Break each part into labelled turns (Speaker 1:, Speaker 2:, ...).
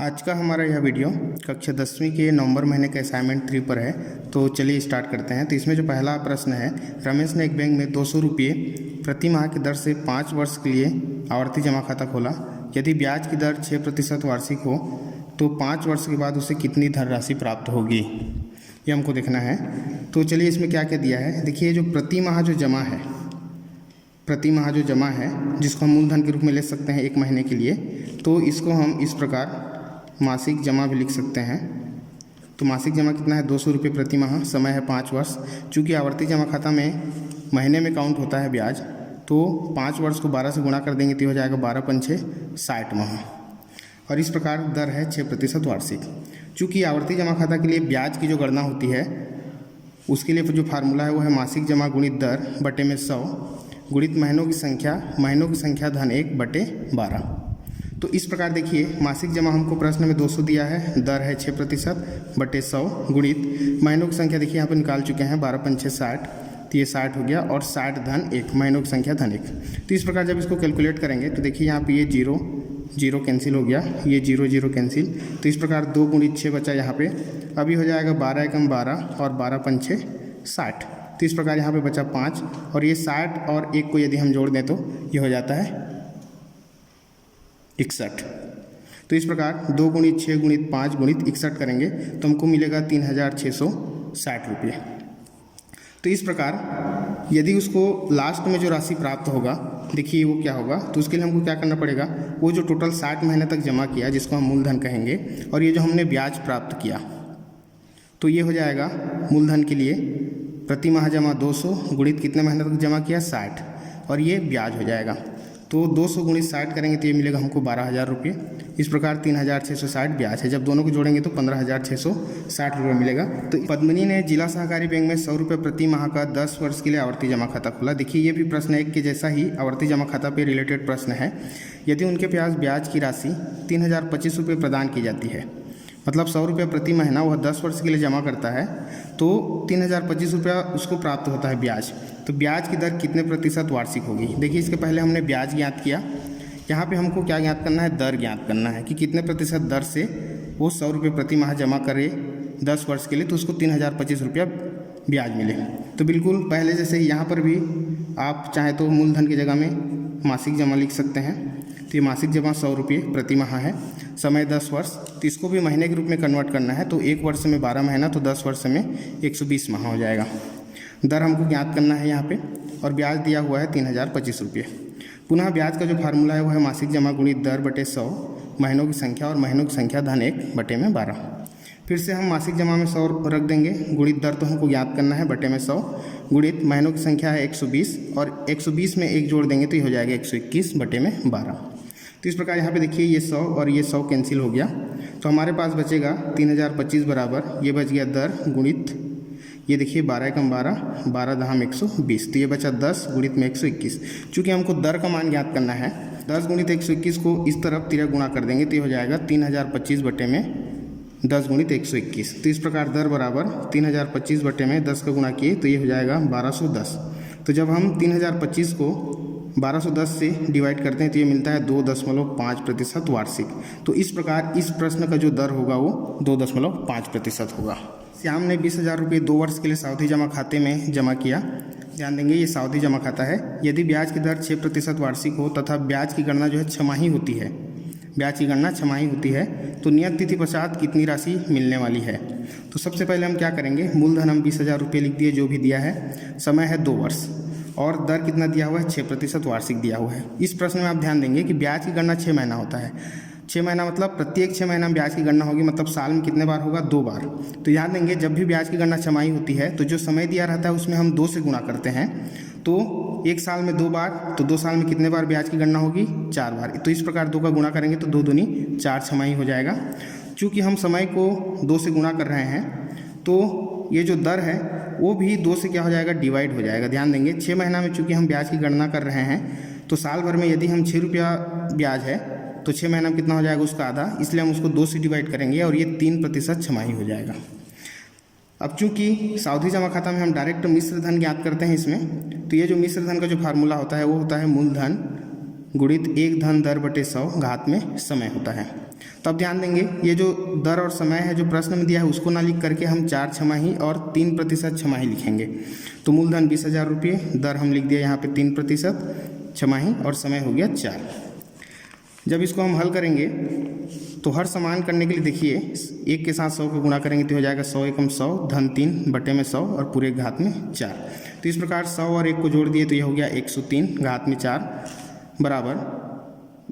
Speaker 1: आज का हमारा यह वीडियो कक्षा 10वीं के नवंबर महीने के असाइनमेंट 3 पर है। तो चलिए स्टार्ट करते हैं। तो इसमें जो पहला प्रश्न है, रमेश ने एक बैंक में 200 रुपये प्रति माह की दर से 5 वर्ष के लिए आवर्ती जमा खाता खोला। यदि ब्याज की दर 6% वार्षिक हो तो 5 वर्ष के बाद उसे कितनी धनराशि प्राप्त होगी, ये हमको देखना है। तो चलिए इसमें क्या क्या दिया है। देखिए, जो प्रति माह जो जमा है, प्रति माह जो जमा है जिसको हम मूलधन के रूप में ले सकते हैं 1 महीने के लिए, तो इसको हम इस प्रकार मासिक जमा भी लिख सकते हैं। तो मासिक जमा कितना है, 200 रुपये प्रति माह, समय है 5 वर्ष। चूँकि आवर्ती जमा खाता में महीने में काउंट होता है ब्याज, तो 5 वर्ष को 12 से गुणा कर देंगे तो हो जाएगा 12 पंचे 60 माह। और इस प्रकार दर है 6% वार्षिक। चूँकि आवर्ती जमा खाता के लिए ब्याज की जो गणना होती है उसके लिए जो फार्मूला है वो है मासिक जमा गुणित दर बटे में 100 गुणित महीनों की संख्या धन 1 बटे 12। तो इस प्रकार देखिए, मासिक जमा हमको प्रश्न में 200 दिया है, दर है 6% बटे 100 गुणित महीनों की संख्या देखिए यहाँ पर निकाल चुके हैं 12 पंचे 60, तो ये 60 हो गया, और 60 धन 1, महीनों की संख्या धन 1। तो इस प्रकार जब इसको कैलकुलेट करेंगे तो देखिए यहाँ पे ये 0 कैंसिल हो गया, ये 0 कैंसिल। तो इस प्रकार 2 गुणित 6 बचा यहाँ पे, अभी हो जाएगा 12 एकम 12 और 12 पंचे 60। तो इस प्रकार यहाँ पे बचा 5, और ये 60 और 1 को यदि हम जोड़ दें तो ये हो जाता है 61। तो इस प्रकार 2 गुणित 6 गुणित 5 गुणित 61 करेंगे तो हमको मिलेगा 3660 रुपये। तो इस प्रकार यदि उसको लास्ट में जो राशि प्राप्त होगा, देखिए वो क्या होगा। तो उसके लिए हमको क्या करना पड़ेगा, वो जो टोटल 60 महीने तक जमा किया जिसको हम मूलधन कहेंगे, और ये जो हमने ब्याज प्राप्त किया, तो ये हो जाएगा मूलधन के लिए प्रति माह जमा 200 गुणित कितने महीने तक जमा किया 60, और ये ब्याज हो जाएगा। तो 200 गुणित 60 करेंगे तो ये मिलेगा हमको 12,000 रुपये। इस प्रकार 3,660 ब्याज है, जब दोनों को जोड़ेंगे तो 15,660 रुपये मिलेगा। तो पद्मिनी ने जिला सहकारी बैंक में 100 रुपये प्रति माह का 10 वर्ष के लिए आवर्ती जमा खाता खोला। देखिए, ये भी प्रश्न 1 के जैसा ही आवर्ती जमा खाता पे रिलेटेड प्रश्न है। यदि उनके पास ब्याज की राशि 3,025 रुपये प्रदान की जाती है, मतलब 100 रुपये प्रति महीना वह 10 वर्ष के लिए जमा करता है, तो 3,025 रुपया उसको प्राप्त होता है ब्याज। तो ब्याज की दर कितने प्रतिशत वार्षिक होगी। देखिए, इसके पहले हमने ब्याज ज्ञात किया, यहाँ पे हमको क्या ज्ञात करना है, दर ज्ञात करना है कि कितने प्रतिशत दर से वो 100 रुपये प्रति माह जमा करे 10 वर्ष के लिए, तो उसको 3,025 रुपया ब्याज मिले। तो बिल्कुल पहले जैसे ही यहाँ पर भी आप चाहें तो मूलधन की जगह में मासिक जमा लिख सकते हैं। तो ये मासिक जमा 100 रुपये प्रति माह है, समय 10 वर्ष। तो इसको भी महीने के रूप में कन्वर्ट करना है, तो 1 वर्ष में 12 महीना, तो 10 वर्ष में 120 माह हो जाएगा। दर हमको ज्ञात करना है यहाँ पे, और ब्याज दिया हुआ है 3,025 रुपये। पुनः ब्याज का जो फार्मूला है वो है मासिक जमा गुणित दर बटे 100 महीनों की संख्या, और महीनों की संख्या धन 1 बटे में 12। फिर से हम मासिक जमा में 100 रख देंगे, गुणित दर तो हमको ज्ञात करना है बटे में 100 गुणित महीनों की संख्या है 120, और 120 में 1 जोड़ देंगे तो ये हो जाएगा 121 बटे में 12। तो इस प्रकार यहाँ पे देखिए ये 100 और ये 100 कैंसिल हो गया, तो हमारे पास बचेगा 3,025 बराबर, ये बच गया दर गुणित, ये देखिए 12 एकम 12, 12 दहम 120, तो ये बचा 10 गुणित में 121। चूँकि हमको दर का मान ज्ञात करना है, 10 गुणित 121 को इस तरफ 13 गुणा कर देंगे तो ये हो जाएगा 3,025 बटे में 10 गुणित 121। तो इस प्रकार दर बराबर 3,025 बटे में 10 का गुणा किए तो ये हो जाएगा 1210। तो जब हम 3,025 को 1210 से डिवाइड करते हैं तो ये मिलता है 2.5% वार्षिक। तो इस प्रकार इस प्रश्न का जो दर होगा वो 2.5% होगा। श्याम ने 20,000 रुपये 2 वर्ष के लिए सावधि जमा खाते में जमा किया। ध्यान देंगे, ये सावधि जमा खाता है। यदि ब्याज की दर 6% वार्षिक हो तथा ब्याज की गणना जो है छमाही होती है, ब्याज की गणना छमाही होती है, तो नियत तिथि पश्चात कितनी राशि मिलने वाली है। तो सबसे पहले हम क्या करेंगे, मूलधन हम 20,000 रुपये लिख दिए जो भी दिया है, समय है 2 वर्ष, और दर कितना दिया हुआ है 6% वार्षिक दिया हुआ है। इस प्रश्न में आप ध्यान देंगे कि ब्याज की गणना 6 महीना होता है। 6 महीना मतलब प्रत्येक 6 महीना में ब्याज की गणना होगी, मतलब साल में कितने बार होगा, 2 बार। तो ध्यान देंगे, जब भी ब्याज की गणना छमाही होती है तो जो समय दिया रहता है उसमें हम 2 से गुणा करते हैं। तो 1 साल में 2 बार, तो 2 साल में कितने बार ब्याज की गणना होगी, 4 बार। तो इस प्रकार 2 का गुणा करेंगे तो 2 दूनी 4 छमाही हो जाएगा। चूँकि हम समय को 2 से गुणा कर रहे हैं तो ये जो दर है वो भी 2 से क्या हो जाएगा, डिवाइड हो जाएगा। ध्यान देंगे, 6 महीना में चूँकि हम ब्याज की गणना कर रहे हैं, तो साल भर में यदि हम 6 रुपया ब्याज है तो 6 महीना में कितना हो जाएगा, उसका आधा, इसलिए हम उसको 2 से डिवाइड करेंगे, और ये 3% छमाही हो जाएगा। अब चूँकि सावधि जमा खाता में हम डायरेक्ट मिश्र धन ज्ञात करते हैं इसमें, तो ये जो मिश्र धन का जो फार्मूला होता है वो होता है मूलधन गुणित 1 धन दर बटे 100 घात में समय होता है। तो अब ध्यान देंगे, ये जो दर और समय है जो प्रश्न में दिया है उसको ना लिख करके हम 4 छमाही और 3% छमाही लिखेंगे। तो मूलधन 20,000 रुपये, दर हम लिख दिया यहाँ पे 3%, छमाही और समय हो गया 4। जब इसको हम हल करेंगे तो हर समान करने के लिए देखिए 1 के साथ 100 को गुणा करेंगे तो हो जाएगा 100 एकम 100 धन 3 बटे में 100 और पूरे घात में 4। तो इस प्रकार 100 और 1 को जोड़ दिए तो यह हो गया 103 घात में 4 बराबर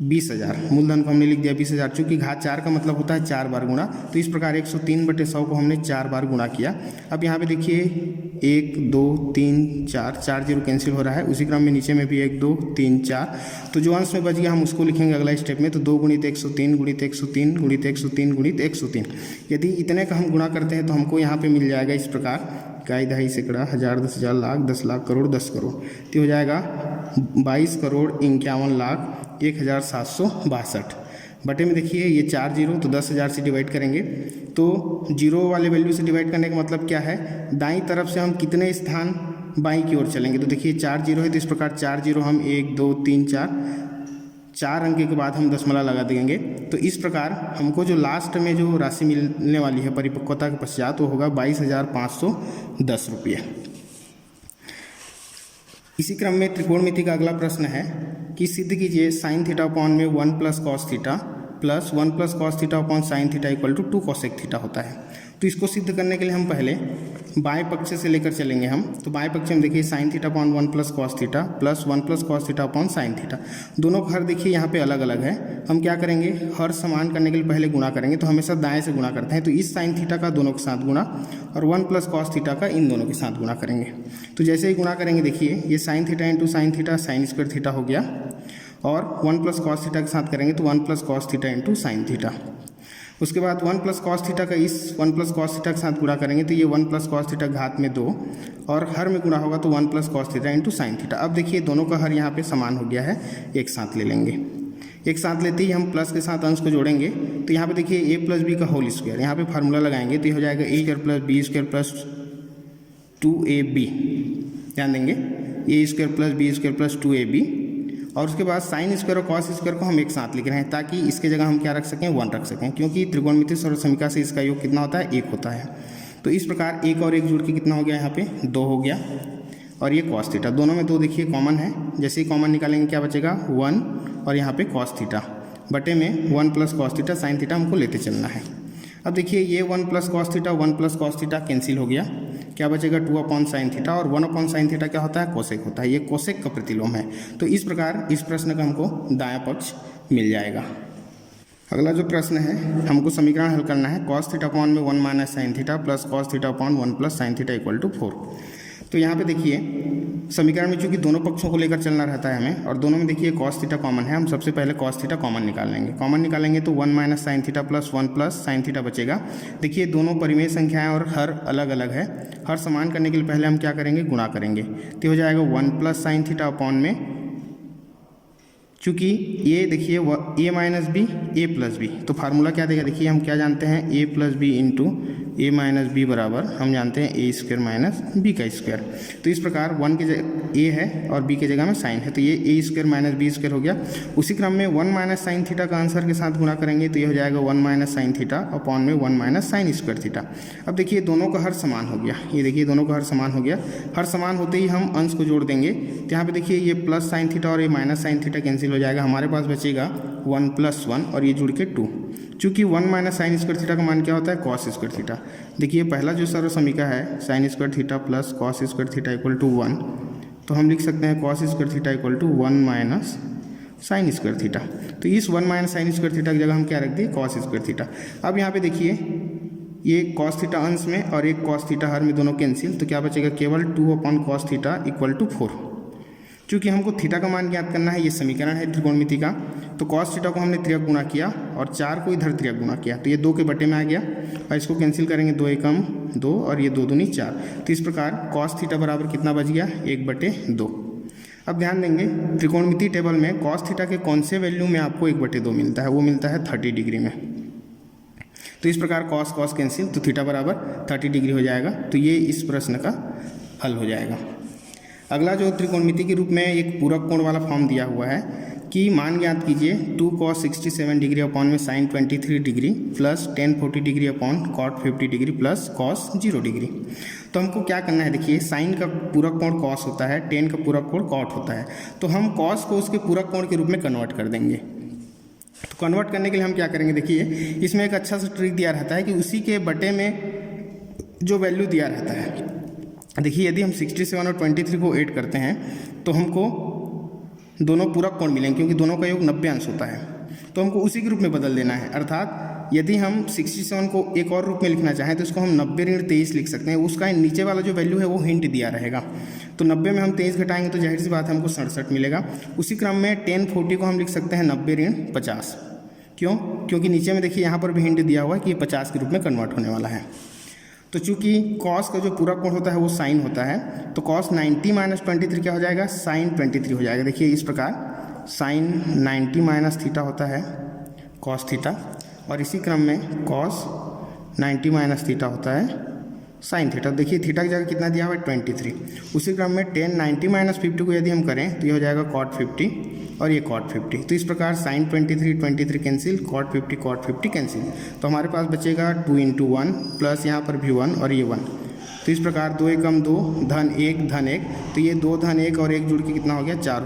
Speaker 1: 20,000। मूलधन को हमने लिख दिया 20,000, चूँकि घात 4 का मतलब होता है 4 बार गुणा, तो इस प्रकार 103 बटे 100 को हमने 4 बार गुणा किया। अब यहाँ पे देखिए 1 2 3 4, 4 जीरो कैंसिल हो रहा है, उसी क्रम में नीचे में भी 1 2 3 4, तो जो अंश में बच गया हम उसको लिखेंगे अगला स्टेप में। तो 2 गुणित 103 गुणित 103 गुणित 103 गुणित 103, यदि इतने का हम गुणा करते हैं तो हमको यहाँ पे मिल जाएगा इस प्रकार, इकाई दहाई सैकड़ा हज़ार 10,000 लाख 10 लाख करोड़ 10 करोड़, तो हो जाएगा 22,51,01,762 बटे में देखिए ये 4 जीरो, तो 10,000 से डिवाइड करेंगे तो जीरो वाले वैल्यू से डिवाइड करने का मतलब क्या है, दाईं तरफ से हम कितने स्थान बाईं की ओर चलेंगे। तो देखिए 4 जीरो है तो इस प्रकार 4 जीरो हम 1 2 3 4 अंक के बाद हम दशमलव लगा देंगे। तो इस प्रकार हमको जो लास्ट में जो राशि मिलने वाली है परिपक्वता के पश्चात वो होगा 22,510 रुपये। इसी क्रम में त्रिकोणमिति का अगला प्रश्न है कि सिद्ध कीजिए साइन थीटा अपॉन में 1 plus cos theta plus 1 plus cos theta upon sine theta equal to 2 cosec theta होता है। तो इसको सिद्ध करने के लिए हम पहले बाएं पक्ष से लेकर चलेंगे हम। तो बाएं पक्ष में देखिए sine theta upon 1 plus cos theta plus 1 plus cos theta upon sine theta, दोनों का हर देखिए यहाँ पे अलग अलग है। हम क्या करेंगे, हर समान करने के लिए पहले गुणा करेंगे, तो हमेशा दाएं से गुणा करते हैं। तो इस साइन थीटा का दोनों के साथ गुणा और 1 प्लस कॉस थीटा का इन दोनों के साथ गुणा करेंगे। तो जैसे ही गुणा करेंगे देखिए ये sine theta into sine theta sine square theta हो गया, और 1 प्लस कॉस थीटा के साथ करेंगे तो 1 plus cos theta into sine theta. उसके बाद 1 प्लस कॉस थीटा का इस 1 प्लस कॉस थीटा के साथ गुणा करेंगे तो ये 1 प्लस कॉस थीटा घात में 2, और हर में गुणा होगा तो 1 plus cos theta into sine theta. अब देखिए दोनों का हर यहाँ पे समान हो गया है, एक साथ ले लेंगे। एक साथ लेते ही हम प्लस के साथ अंश को जोड़ेंगे तो यहाँ पे देखिए a प्लस बी का होल स्क्वायर, यहाँ पे फार्मूला लगाएंगे तो ये हो जाएगा a square plus B square plus 2ab। ध्यान देंगे a square plus B square plus 2ab, और उसके बाद साइन स्क्वायर और कॉस स्क्वायर को हम एक साथ लिख रहे हैं ताकि इसके जगह हम क्या रख सकें, 1 रख सकें, क्योंकि त्रिकोणमितीय सरलसमीका से इसका योग कितना होता है, 1 होता है। तो इस प्रकार 1 और 1 जुड़ के कितना हो गया, यहाँ पे 2 हो गया, और ये कॉस थीटा, दोनों में 2 देखिए कॉमन है, जैसे ही कॉमन निकालेंगे क्या बचेगा 1, और यहाँ पे कॉस थीटा बटे में 1 plus cos theta sine theta हमको लेते चलना है। अब देखिए ये 1 plus cos theta 1 plus cos theta cancel हो गया, क्या बचेगा 2 अपॉन साइन थीटा, और 1 अपॉन साइन थीटा क्या होता है, कोसेक होता है, ये कोसेक का प्रतिलोम है। तो इस प्रकार इस प्रश्न का हमको दायां पक्ष मिल जाएगा। अगला जो प्रश्न है हमको समीकरण हल करना है कॉस थीटा अपॉन में 1 minus sine theta plus cos theta upon 1 plus sine theta equal to 4। तो यहाँ पे देखिए समीकरण में चूंकि दोनों पक्षों को लेकर चलना रहता है हमें, और दोनों में देखिए कॉस थीटा कॉमन है, हम सबसे पहले कॉस थीटा कॉमन निकाल लेंगे। कॉमन निकालेंगे तो 1 minus sine theta plus 1 plus sine theta बचेगा। देखिए दोनों परिमेय संख्याएं और हर अलग अलग है, हर समान करने के लिए पहले हम क्या करेंगे, गुणा करेंगे, तो हो जाएगा 1 प्लस साइन थीटा अपॉन में, चूँकि ये देखिए a minus B A plus B, तो फार्मूला क्या देगा, देखिए हम क्या जानते हैं a plus B into A minus B बराबर हम जानते हैं ए स्क्वायर माइनस बी का स्क्वायर। तो इस प्रकार 1 के जगह ए है और बी के जगह में साइन है, तो ये ए स्क्वायर माइनस बी स्क्वायर हो गया। उसी क्रम में 1 माइनस साइन थीटा का आंसर के साथ गुणा करेंगे तो ये हो जाएगा 1 माइनस साइन थीटा अपॉन में 1 माइनस साइन स्क्वायर थीटा। अब देखिए दोनों का हर समान हो गया, ये देखिए दोनों का हर समान हो गया, हर समान होते ही हम अंश को जोड़ देंगे। तो यहाँ पे देखिए ये प्लस साइन थीटा और ये माइनस साइन थीटा कैंसिल हो जाएगा, हमारे पास बचेगा 1 प्लस 1 और ये जुड़ के 2। चूँकि 1 माइनस साइन स्क्वायर थीटा का मान क्या होता है, कॉस स्क्वायर थीटा। देखिए पहला जो सर्व समीका है sine square theta plus cos square theta equal to 1, तो हम लिख सकते हैं cos square theta equal to 1 minus sine square theta. तो इस 1 माइनस साइन स्क्वायर थीटा की जगह हम क्या रख दिए, कॉस स्क्वायर थीटा। अब यहाँ पे देखिए ये कॉस थीटा अंश में और एक कॉस थीटा हर में, दोनों कैंसिल, तो क्या बचेगा केवल 2 upon cos theta equal to 4। चूँकि हमको थीटा का मान ज्ञात करना है, ये समीकरण है त्रिकोणमिति का, तो कॉस थीटा को हमने त्रियक गुणा किया और 4 को इधर त्रियक गुणा किया, तो ये 2 के बटे में आ गया, और इसको कैंसिल करेंगे 2 एकम 2 और ये 2 दूनी 4। तो इस प्रकार कॉस थीटा बराबर कितना बच गया, 1/2। अब ध्यान देंगे त्रिकोणमिति टेबल में कॉस थीटा के कौन से वैल्यू में आपको 1/2 मिलता है, वो मिलता है 30 डिग्री में। तो इस प्रकार कॉस कॉस कैंसिल, तो थीटा बराबर 30 डिग्री हो जाएगा। तो ये इस प्रश्न का हल हो जाएगा। अगला जो त्रिकोणमिति के रूप में एक पूरक कोण वाला फॉर्म दिया हुआ है, कि मान ज्ञात कीजिए 2 cos 67 डिग्री अपॉन में sine 23 degree plus tan 40 degree upon cot 50 degree plus cos 0 degree. तो हमको क्या करना है, देखिए साइन का पूरक कोण cos होता है, tan का पूरक कोण cot होता है, तो हम cos को उसके पूरक कोण के रूप में कन्वर्ट कर देंगे। तो कन्वर्ट करने के लिए हम क्या करेंगे, देखिए इसमें एक अच्छा सा ट्रिक दिया रहता है कि उसी के बटे में जो वैल्यू दिया रहता है, देखिए यदि हम 67 और 23 को ऐड करते हैं तो हमको दोनों पूरक कोण मिलेंगे, क्योंकि दोनों का योग 90 अंश होता है, तो हमको उसी के रूप में बदल देना है। अर्थात यदि हम 67 को एक और रूप में लिखना चाहें तो इसको हम 90 ऋण 23 लिख सकते हैं। उसका नीचे वाला जो वैल्यू है वो हिंट दिया रहेगा, तो 90 में हम 23 घटाएंगे तो जाहिर सी बात है हमको 67 मिलेगा। उसी क्रम में tan 40 को हम लिख सकते हैं 90 ऋण 50। क्यों? क्योंकि नीचे में देखिए यहाँ पर भी हिंट दिया हुआ है कि ये 50 के रूप में कन्वर्ट होने वाला है। तो चूंकि cos का जो पूरा कोण होता है वो साइन होता है, तो cos 90 माइनस 23 क्या हो जाएगा, साइन 23 हो जाएगा। देखिए इस प्रकार साइन 90 माइनस थीटा होता है cos थीटा, और इसी क्रम में cos 90 माइनस थीटा होता है साइन थीटा। देखिए थीटा की जगह कितना दिया हुआ है 23। उसी क्रम में tan 90 माइनस 50 को यदि हम करें तो ये हो जाएगा cot 50 और ये cot 50। तो इस प्रकार साइन 23 कैंसिल, cot 50 कैंसिल, तो हमारे पास बचेगा 2 × 1 प्लस यहाँ पर भी 1 और ये 1। तो इस प्रकार 2 एकम 2 धन 1 धन 1, तो ये 2 धन 1 और 1 जुड़ के कितना हो गया 4।